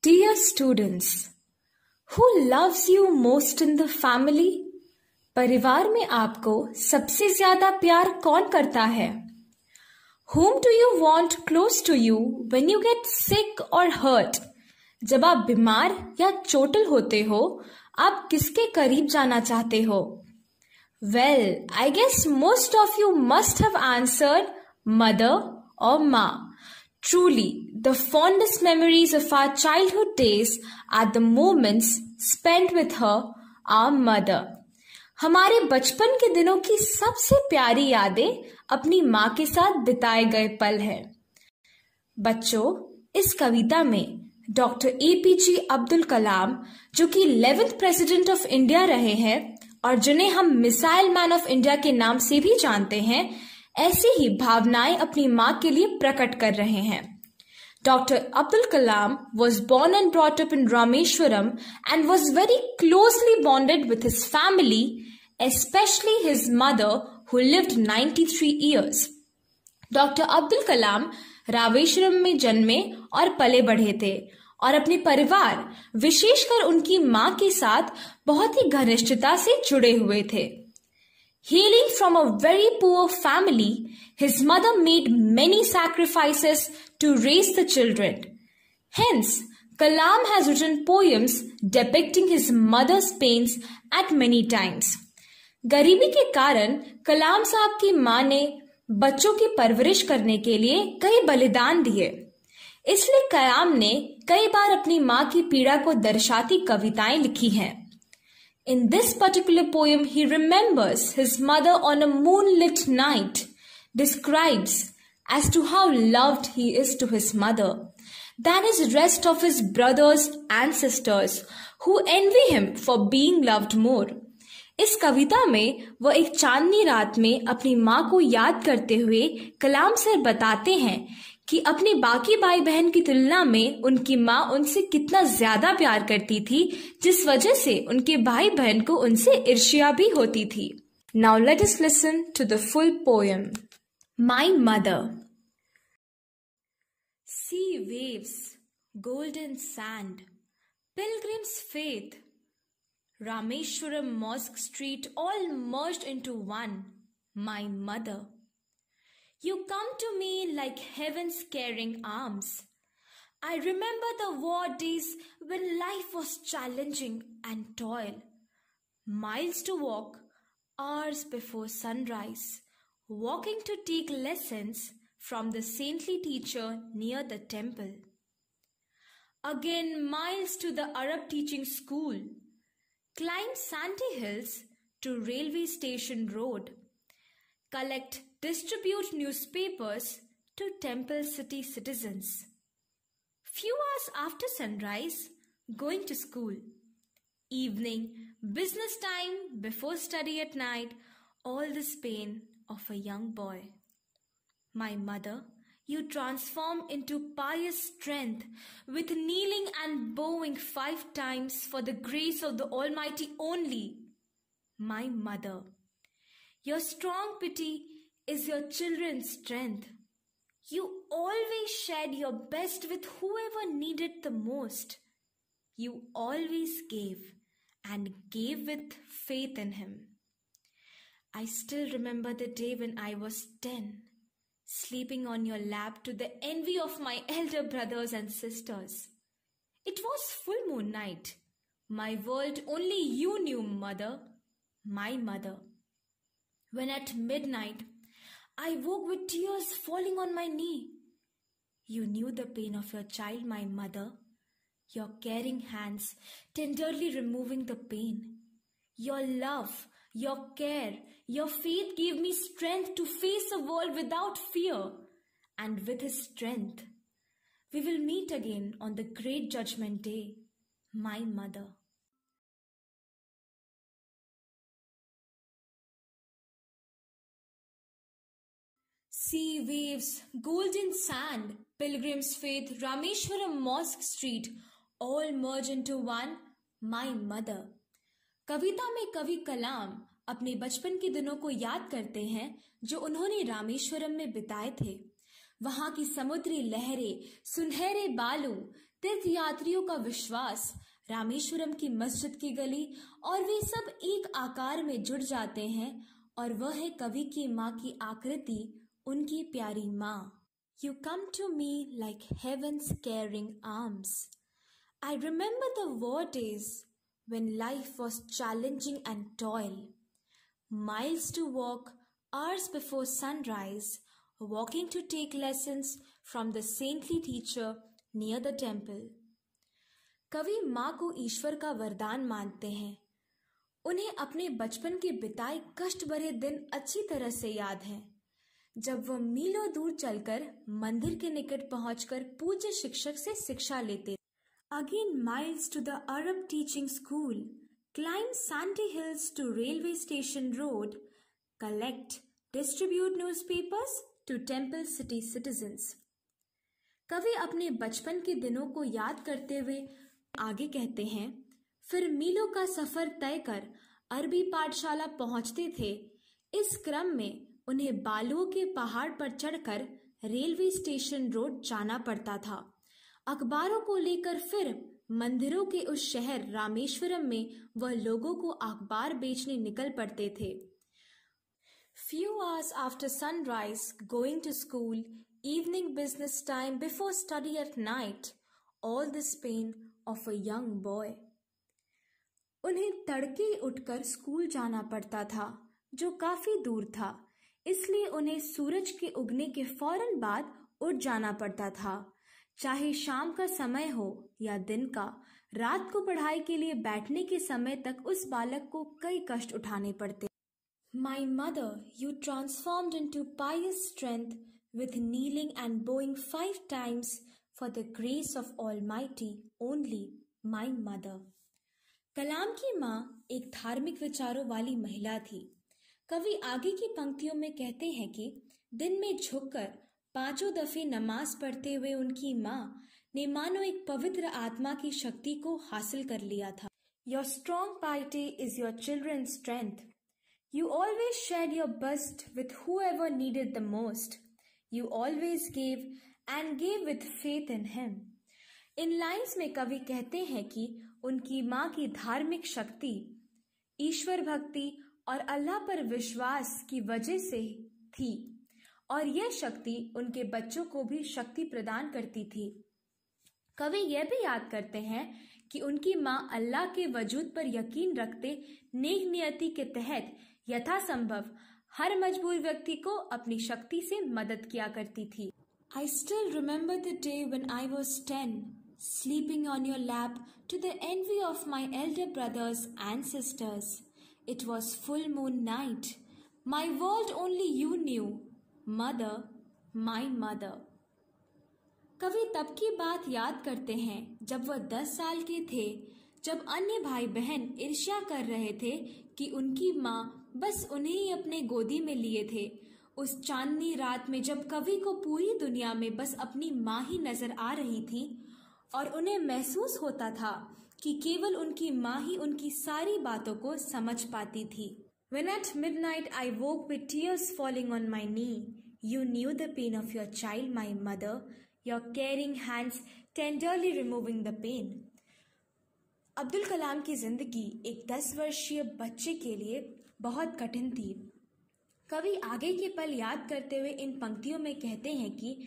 Dear students, who loves you most in the family? परिवार में आपको सबसे ज्यादा प्यार कौन करता है? Whom do you want close to you when you get sick or hurt? जब आप बीमार या चोटिल होते हो, आप किसके करीब जाना चाहते हो? Well, I guess most of you must have answered mother or ma. Truly, the fondest memories of our childhood days are the moments spent with her, our mother. हमारे बचपन के दिनों की सबसे प्यारी यादें अपनी माँ के साथ बिताए गए पल हैं। बच्चों, इस कविता में डॉक्टर APJ अब्दुल कलाम, जो कि 11th प्रेसिडेंट ऑफ इंडिया रहे हैं और जिन्हें हम मिसाइल मैन ऑफ इंडिया के नाम से भी जानते हैं, ऐसी ही भावनाएं अपनी माँ के लिए प्रकट कर रहे हैं। Dr. Abdul Kalam was born and brought up in Rameshwaram and was very closely bonded with his family, especially his mother who lived 93 years. Dr. Abdul Kalam Rameswaram में जन्मे और पले बढ़े थे और अपने परिवार, विशेषकर उनकी माँ के साथ बहुत ही घनिष्ठता से जुड़े हुए थे। Hailing from a very poor family, his mother made many sacrifices to raise the children. Hence, Kalam has written poems depicting his mother's pains at many times. गरीबी के कारण कलाम साहब की माँ ने बच्चों की परवरिश करने के लिए कई बलिदान दिए। इसलिए कलाम ने कई बार अपनी माँ की पीड़ा को दर्शाती कविताएं लिखी हैं। In this particular poem, he remembers his mother on a moonlit night, describes as to how loved he is to his mother than his rest of his brothers and sisters who envy him for being loved more. इस कविता में वह एक चांदनी रात में अपनी माँ को याद करते हुए कलाम सर बताते हैं कि अपनी बाकी भाई बहन की तुलना में उनकी माँ उनसे कितना ज्यादा प्यार करती थी, जिस वजह से उनके भाई बहन को उनसे ईर्ष्या भी होती थी। Now let us listen to the full poem. My mother. Sea waves, golden sand, pilgrim's faith, Rameshwaram Mosque Street all merged into one, my mother. You come to me like heaven's caring arms. I remember the war days when life was challenging and toil. Miles to walk, hours before sunrise, walking to take lessons from the saintly teacher near the temple. Again miles to the Arab teaching school. Climb sandy hills to railway station road. Collect, distribute newspapers to temple city citizens. Few hours after sunrise, going to school. Evening, business time, before study at night, all this pain of a young boy. My mother, you transform into pious strength with kneeling and bowing 5 times for the grace of the Almighty only. My mother, your strong pity is your children's strength. You always shared your best with whoever needed the most. You always gave and gave with faith in him. I still remember the day when I was 10, sleeping on your lap to the envy of my elder brothers and sisters. It was full moon night. My world only you knew, mother, my mother. When at midnight, I woke with tears falling on my knee. You knew the pain of your child, my mother, your caring hands tenderly removing the pain. Your love, your care, your faith gave me strength to face the world without fear. And with his strength, we will meet again on the great judgment day, my mother. Sea waves, golden sand, pilgrim's faith, Rameshwaram Mosque Street, all merge into one, my mother. कविता में कवि कलाम अपने बचपन के दिनों को याद करते हैं जो उन्होंने रामेश्वरम में बिताए थे। वहां की समुद्री लहरें, सुनहरे बालू, तीर्थ यात्रियों का विश्वास, रामेश्वरम की मस्जिद की गली, और वे सब एक आकार में जुड़ जाते हैं और वह है कवि की माँ की आकृति, उनकी प्यारी माँ। You come to me like heaven's caring arms. I remember the war days when life was challenging and toil. Miles to walk, hours before sunrise, walking to take lessons from the saintly teacher near the temple. कवि माँ को ईश्वर का वरदान मानते हैं। उन्हें अपने बचपन के बिताए कष्ट भरे दिन अच्छी तरह से याद हैं, जब वह मीलों दूर चलकर मंदिर के निकट पहुंचकर पूज्य शिक्षक से शिक्षा लेते। Again miles to the Arab teaching school, climb sandy hills to railway station road, collect, distribute newspapers to temple city citizens. कवि अपने बचपन के दिनों को याद करते हुए आगे कहते हैं, फिर मीलों का सफर तय कर अरबी पाठशाला पहुंचते थे। इस क्रम में उन्हें बालुओं के पहाड़ पर चढ़कर रेलवे स्टेशन रोड जाना पड़ता था। अखबारों को लेकर फिर मंदिरों के उस शहर रामेश्वरम में वह लोगों को अखबार बेचने निकल पड़ते थे। Few hours after sunrise, going to school, evening business time before study at night, all this pain of a young boy. उन्हें तड़के उठकर स्कूल जाना पड़ता था, जो काफी दूर था, इसलिए उन्हें सूरज के उगने के फौरन बाद उठ जाना पड़ता था। चाहे शाम का समय हो या दिन का, रात को पढ़ाई के लिए बैठने के समय तक उस बालक को कई कष्ट उठाने पड़ते। My mother, you transformed into pious strength with kneeling and bowing 5 times for the grace of Almighty, only my mother. कलाम की माँ एक धार्मिक विचारों वाली महिला थी। कवि आगे की पंक्तियों में कहते हैं कि दिन में झुककर 5 दफे नमाज पढ़ते हुए उनकी माँ ने मानो एक पवित्र आत्मा की शक्ति को हासिल कर लिया था। Your strong piety is your children's strength. You always shared your best with whoever needed the most. You always gave and gave with faith in him. In lines में कवि कहते हैं कि उनकी माँ की धार्मिक शक्ति, ईश्वर भक्ति और अल्लाह पर विश्वास की वजह से थी, और यह शक्ति उनके बच्चों को भी शक्ति प्रदान करती थी। कवि यह भी याद करते हैं कि उनकी माँ अल्लाह के वजूद पर यकीन रखते नेक नियति के तहत यथासंभव हर मजबूर व्यक्ति को अपनी शक्ति से मदद किया करती थी। I still remember the day when I was 10, sleeping on your lap to the envy of my elder brothers and sisters. It was full moon night. My world only you knew. Mother, my mother. कवि तब की बात याद करते हैं जब वह 10 साल के थे, जब अन्य भाई बहन ईर्ष्या कर रहे थे कि उनकी माँ बस उन्हें ही अपने गोदी में लिए थे। उस चांदनी रात में जब कवि को पूरी दुनिया में बस अपनी माँ ही नजर आ रही थी और उन्हें महसूस होता था कि केवल उनकी माँ ही उनकी सारी बातों को समझ पाती थी। When at midnight I woke with tears falling on my knee, you knew the pain of your child, my mother, your caring hands tenderly removing the pain. Abdul Kalam की जिंदगी एक 10 वर्षीय बच्चे के लिए बहुत कठिन थी। कवि आगे के पल याद करते हुए इन पंक्तियों में कहते हैं कि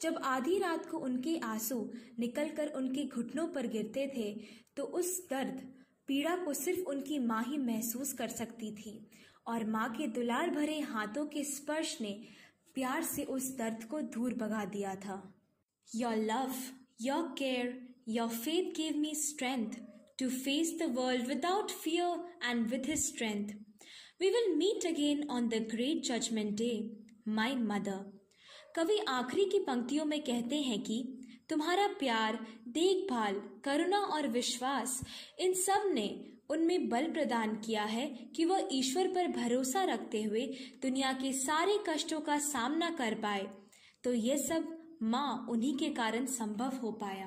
जब आधी रात को उनके आंसू निकलकर उनके घुटनों पर गिरते थे, तो उस दर्द पीड़ा को सिर्फ उनकी माँ ही महसूस कर सकती थी, और माँ के दुलार भरे हाथों के स्पर्श ने प्यार से उस दर्द को दूर भगा दिया था। Your love, your care, your faith gave me strength to face the world without fear and with his strength. We will meet again on the great judgment day, my mother. कवि आखिरी की पंक्तियों में कहते हैं कि तुम्हारा प्यार, देखभाल, करुणा और विश्वास, इन सब ने उनमें बल प्रदान किया है कि वह ईश्वर पर भरोसा रखते हुए दुनिया के सारे कष्टों का सामना कर पाए। तो ये सब माँ उन्हीं के कारण संभव हो पाया।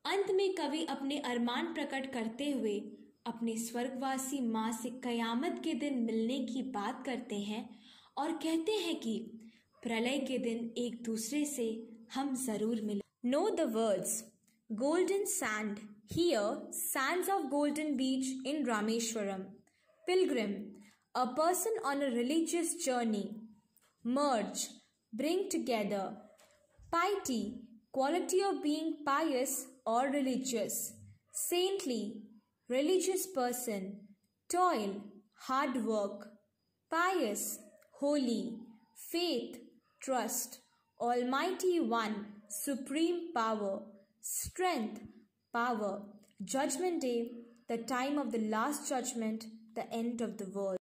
अंत में कवि अपने अरमान प्रकट करते हुए अपने स्वर्गवासी माँ से कयामत के दिन मिलने की बात करते हैं और कहते हैं कि प्रलय के दिन एक दूसरे से हम जरूर मिलें। Know the words. Golden sand. Here, sands of Golden Beach in Rameshwaram. Pilgrim. A person on a religious journey. Merge. Bring together. Piety. Quality of being pious or religious. Saintly. Religious person. Toil. Hard work. Pious. Holy. Faith. Trust. Almighty One. Supreme power. Strength, power, Judgment Day, the time of the last judgment, the end of the world.